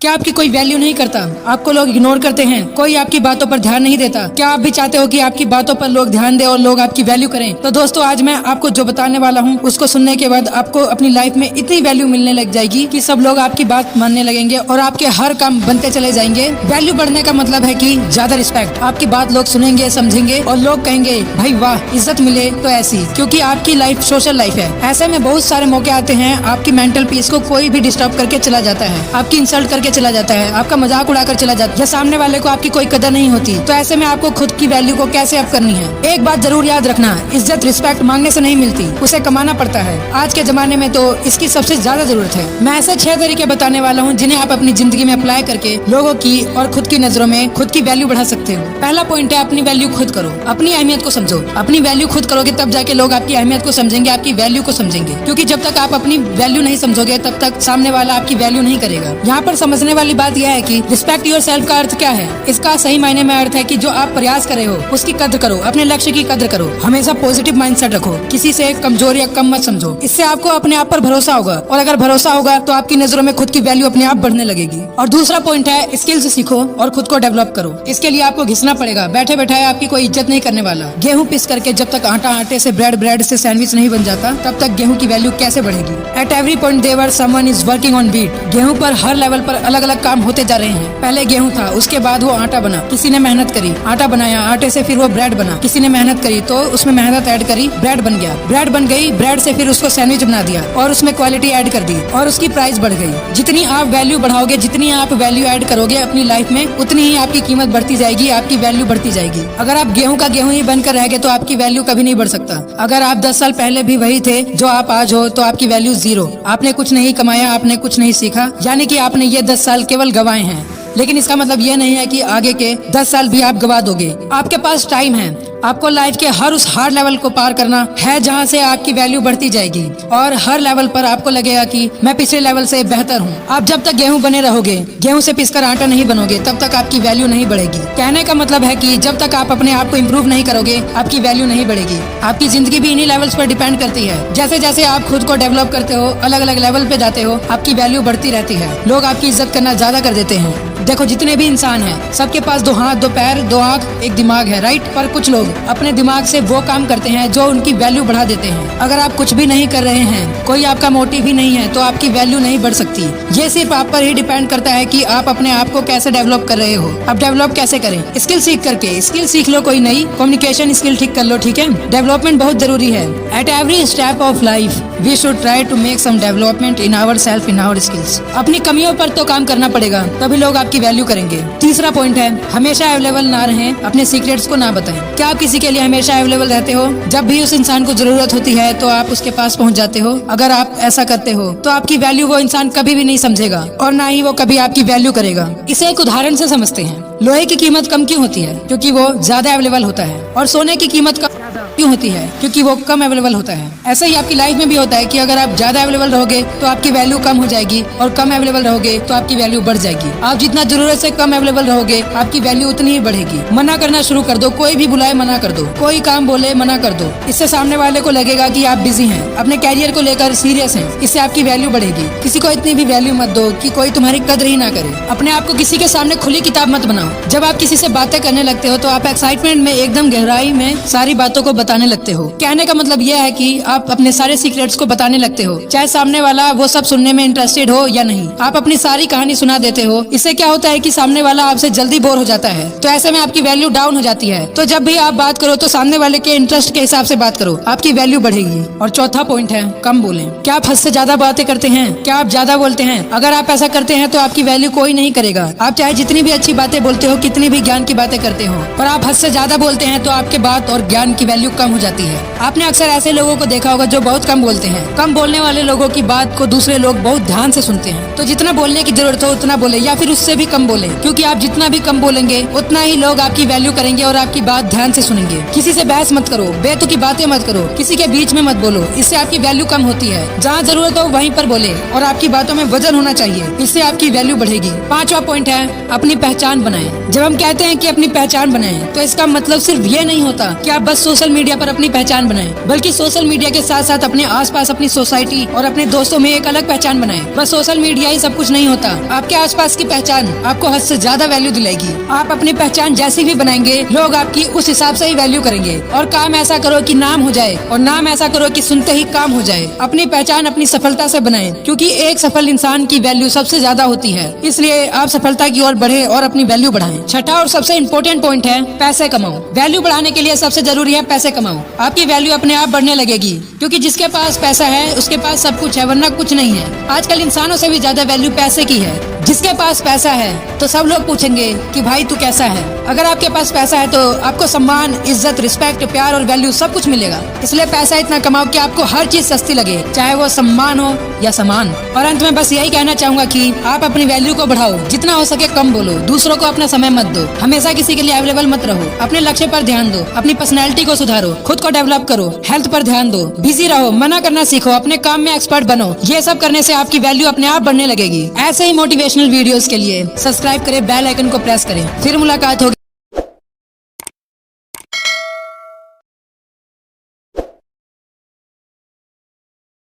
क्या आपकी कोई वैल्यू नहीं करता? आपको लोग इग्नोर करते हैं, कोई आपकी बातों पर ध्यान नहीं देता? क्या आप भी चाहते हो कि आपकी बातों पर लोग ध्यान दें और लोग आपकी वैल्यू करें? तो दोस्तों, आज मैं आपको जो बताने वाला हूँ उसको सुनने के बाद आपको अपनी लाइफ में इतनी वैल्यू मिलने लग जाएगी कि सब लोग आपकी बात मानने लगेंगे और आपके हर काम बनते चले जाएंगे। वैल्यू बढ़ने का मतलब है कि ज्यादा रिस्पेक्ट। आपकी बात लोग सुनेंगे, समझेंगे और लोग कहेंगे भाई वाह, इज्जत मिले तो ऐसी, क्योंकि आपकी लाइफ सोशल लाइफ है। ऐसे में बहुत सारे मौके आते हैं, आपकी मेंटल पीस को कोई भी डिस्टर्ब करके चला जाता है, आपकी इंसल्ट करके चला जाता है, आपका मजाक उड़ाकर चला जाता है, या सामने वाले को आपकी कोई कदर नहीं होती। तो ऐसे में आपको खुद की वैल्यू को कैसे अप करनी है? एक बात जरूर याद रखना, इज्जत रिस्पेक्ट मांगने से नहीं मिलती, उसे कमाना पड़ता है। आज के जमाने में तो इसकी सबसे ज्यादा जरूरत है। मैं ऐसे 6 तरीके बताने वाला हूँ जिन्हें आप अपनी जिंदगी में अप्लाई करके लोगों की और खुद की नजरों में खुद की वैल्यू बढ़ा सकते हो। पहला पॉइंट है, अपनी वैल्यू खुद करो, अपनी अहमियत को समझो। अपनी वैल्यू खुद करोगे तब जाके लोग आपकी अहमियत को समझेंगे, आपकी वैल्यू को समझेंगे। क्योंकि जब तक आप अपनी वैल्यू नहीं समझोगे तब तक सामने वाला आपकी वैल्यू नहीं करेगा। यहाँ पर समझने वाली बात यह है कि रिस्पेक्ट योर सेल्फ का अर्थ क्या है? इसका सही मायने में अर्थ है कि जो आप प्रयास कर रहे हो उसकी कद्र करो, अपने लक्ष्य की कद्र करो, हमेशा पॉजिटिव माइंडसेट रखो, किसी से कमजोर या कम मत समझो। इससे आपको अपने आप पर भरोसा होगा, और अगर भरोसा होगा तो आपकी नजरों में खुद की वैल्यू अपने आप बढ़ने लगेगी। और दूसरा पॉइंट है, स्किल्स सीखो और खुद को डेवलप करो। इसके लिए आपको घिसना पड़ेगा, बैठे बैठाए आपकी कोई इज्जत नहीं करने वाला। गेहूं पिस करके जब तक आटा, आटे से ब्रेड, ब्रेड से सैंडविच नहीं बन जाता तब तक गेहूं की वैल्यू कैसे बढ़ेगी? At every point there someone is working on beat. गेहूं पर हर लेवल पर अलग अलग काम होते जा रहे हैं। पहले गेहूं था, उसके बाद वो आटा बना, किसी ने मेहनत करी, आटा बनाया, आटे से फिर वो ब्रेड बना, किसी ने मेहनत करी तो उसमें मेहनत ऐड करी, ब्रेड बन गया, ब्रेड बन गई, ब्रेड से फिर उसको सैंडविच बना दिया और उसमें क्वालिटी ऐड कर दी और उसकी प्राइस बढ़ गई। जितनी आप वैल्यू बढ़ाओगे, जितनी आप वैल्यू ऐड करोगे अपनी लाइफ में, उतनी ही आपकी कीमत बढ़ती जाएगी, आपकी वैल्यू बढ़ती जाएगी। अगर आप गेहूं का गेहूं ही बनकर रह गए तो आपकी वैल्यू कभी नहीं बढ़ सकता। अगर आप 10 साल पहले भी वही थे जो आप आज हो तो आपकी वैल्यू 0। आपने कुछ नहीं कमाया, आपने कुछ नहीं सीखा, यानी कि आपने ये 10 साल केवल गंवाए हैं। लेकिन इसका मतलब ये नहीं है कि आगे के 10 साल भी आप गवा दोगे। आपके पास टाइम है, आपको लाइफ के हर उस हार्ड लेवल को पार करना है जहाँ से आपकी वैल्यू बढ़ती जाएगी और हर लेवल पर आपको लगेगा कि मैं पिछले लेवल से बेहतर हूँ। आप जब तक गेहूं बने रहोगे, गेहूं से पिसकर आटा नहीं बनोगे, तब तक आपकी वैल्यू नहीं बढ़ेगी। कहने का मतलब है कि जब तक आप अपने आप को इम्प्रूव नहीं करोगे, आपकी वैल्यू नहीं बढ़ेगी। आपकी जिंदगी भी इन्हीं लेवल्स पर डिपेंड करती है। जैसे जैसे आप खुद को डेवलप करते हो, अलग अलग लेवल पे जाते हो, आपकी वैल्यू बढ़ती रहती है। लोग आपकी इज्जत करना ज्यादा कर देते हैं। देखो, जितने भी इंसान हैं, सबके पास 2 हाथ, 2 पैर, 2 आँख, एक दिमाग है, राइट? पर कुछ लोग अपने दिमाग से वो काम करते हैं जो उनकी वैल्यू बढ़ा देते हैं। अगर आप कुछ भी नहीं कर रहे हैं, कोई आपका मोटिव ही नहीं है, तो आपकी वैल्यू नहीं बढ़ सकती। ये सिर्फ आप पर ही डिपेंड करता है कि आप अपने आप को कैसे डेवलप कर रहे हो। अब डेवलप कैसे करें? स्किल सीख करके। स्किल सीख लो कोई नई, कम्युनिकेशन स्किल ठीक कर लो, ठीक है? डेवलपमेंट बहुत जरूरी है। At every step of life we should try to make some development in our self, in our skills. अपनी कमियों पर तो काम करना पड़ेगा, तभी लोग आपकी वैल्यू करेंगे। तीसरा पॉइंट है, हमेशा अवेलेबल ना रहें, अपने सीक्रेट्स को ना बताएं। क्या आप किसी के लिए हमेशा अवेलेबल रहते हो? जब भी उस इंसान को जरूरत होती है तो आप उसके पास पहुंच जाते हो? अगर आप ऐसा करते हो तो आपकी वैल्यू वो इंसान कभी भी नहीं समझेगा और ना ही वो कभी आपकी वैल्यू करेगा। इसे एक उदाहरण से समझते हैं। लोहे की कीमत कम क्यों होती है? क्योंकि वो ज्यादा अवेलेबल होता है। और सोने की कीमत कम क्यों होती है? क्योंकि वो कम अवेलेबल होता है। ऐसे ही आपकी लाइफ में भी होता है कि अगर आप ज्यादा अवेलेबल रहोगे तो आपकी वैल्यू कम हो जाएगी और कम अवेलेबल रहोगे तो आपकी वैल्यू बढ़ जाएगी। आप जितना जरूरत से कम अवेलेबल रहोगे, आपकी वैल्यू उतनी ही बढ़ेगी। मना करना शुरू कर दो, कोई भी बुलाए मना कर दो, कोई काम बोले मना कर दो। इससे सामने वाले को लगेगा कि आप बिजी हैं, अपने कैरियर को लेकर सीरियस हैं। इससे आपकी वैल्यू बढ़ेगी। किसी को इतनी भी वैल्यू मत दो कि कोई तुम्हारी कदर ही ना करे। अपने आप को किसी के सामने खुली किताब मत बनाओ। जब आप किसी से बातें करने लगते हो तो आप एक्साइटमेंट में एकदम गहराई में सारी बातों को बताने लगते हो। कहने का मतलब यह है कि आप अपने सारे सीक्रेट्स को बताने लगते हो, चाहे सामने वाला वो सब सुनने में इंटरेस्टेड हो या नहीं। आप अपनी सारी कहानी सुना देते हो। इससे क्या होता है कि सामने वाला आपसे जल्दी बोर हो जाता है, तो ऐसे में आपकी वैल्यू डाउन हो जाती है। तो जब भी आप बात करो तो सामने वाले के इंटरेस्ट के हिसाब से बात करो, आपकी वैल्यू बढ़ेगी। और चौथा पॉइंट है, कम बोलें। क्या आप हद से ज्यादा बातें करते हैं? क्या आप ज्यादा बोलते हैं? अगर आप ऐसा करते हैं तो आपकी वैल्यू कोई नहीं करेगा। आप चाहे जितनी भी अच्छी बातें बोलते हो, कितनी भी ज्ञान की बातें करते हो, पर आप हद से ज्यादा बोलते हैं तो आपके बात और ज्ञान की वैल्यू कम हो जाती है। आपने अक्सर ऐसे लोगों को देखा होगा जो बहुत कम बोलते हैं। कम बोलने वाले लोगों की बात को दूसरे लोग बहुत ध्यान से सुनते हैं। तो जितना बोलने की जरूरत हो उतना बोले, या फिर उससे भी कम बोले, क्योंकि आप जितना भी कम बोलेंगे उतना ही लोग आपकी वैल्यू करेंगे और आपकी बात ध्यान से सुनेंगे। किसी से बहस मत करो, बेतुकी बातें मत करो, किसी के बीच में मत बोलो, इससे आपकी वैल्यू कम होती है। जहाँ जरूरत हो वहीं पर बोले और आपकी बातों में वजन होना चाहिए, इससे आपकी वैल्यू बढ़ेगी। 5वां पॉइंट है, अपनी पहचान बनाएं। जब हम कहते हैं कि अपनी पहचान बनाएं तो इसका मतलब सिर्फ ये नहीं होता कि आप बस सोशल मीडिया मीडिया पर अपनी पहचान बनाएं, बल्कि सोशल मीडिया के साथ साथ अपने आसपास, अपनी सोसाइटी और अपने दोस्तों में एक अलग पहचान बनाएं। बस सोशल मीडिया ही सब कुछ नहीं होता। आपके आसपास की पहचान आपको हद से ज्यादा वैल्यू दिलाएगी। आप अपनी पहचान जैसी भी बनाएंगे, लोग आपकी उस हिसाब से ही वैल्यू करेंगे। और काम ऐसा करो कि नाम हो जाए, और नाम ऐसा करो कि सुनते ही काम हो जाए। अपनी पहचान अपनी सफलता से बनाएं, क्योंकि एक सफल इंसान की वैल्यू सबसे ज्यादा होती है। इसलिए आप सफलता की ओर बढ़े और अपनी वैल्यू बढ़ाएं। छठा और सबसे इम्पोर्टेंट पॉइंट है पैसे कमाओ। वैल्यू बढ़ाने के लिए सबसे जरूरी है पैसे कमाओ। आपकी वैल्यू अपने आप बढ़ने लगेगी, क्योंकि जिसके पास पैसा है उसके पास सब कुछ है, वरना कुछ नहीं है। आजकल इंसानों से भी ज्यादा वैल्यू पैसे की है। जिसके पास पैसा है तो सब लोग पूछेंगे कि भाई तू कैसा है। अगर आपके पास पैसा है तो आपको सम्मान, इज्जत, रिस्पेक्ट, प्यार और वैल्यू सब कुछ मिलेगा। इसलिए पैसा इतना कमाओ कि आपको हर चीज सस्ती लगे, चाहे वो सम्मान हो या सामान। और अंत में बस यही कहना चाहूंगा कि आप अपनी वैल्यू को बढ़ाओ, जितना हो सके कम बोलो, दूसरों को अपना समय मत दो, हमेशा किसी के लिए अवेलेबल मत रहो, अपने लक्ष्य पर ध्यान दो, अपनी पर्सनैलिटी को सुधारो, खुद को डेवलप करो, हेल्थ पर ध्यान दो, बिजी रहो, मना करना सीखो, अपने काम में एक्सपर्ट बनो। ये सब करने से आपकी वैल्यू अपने आप बढ़ने लगेगी। ऐसे ही मोटिवेशनल वीडियोस के लिए सब्सक्राइब करें, बेल आइकन को प्रेस करें। फिर मुलाकात होगी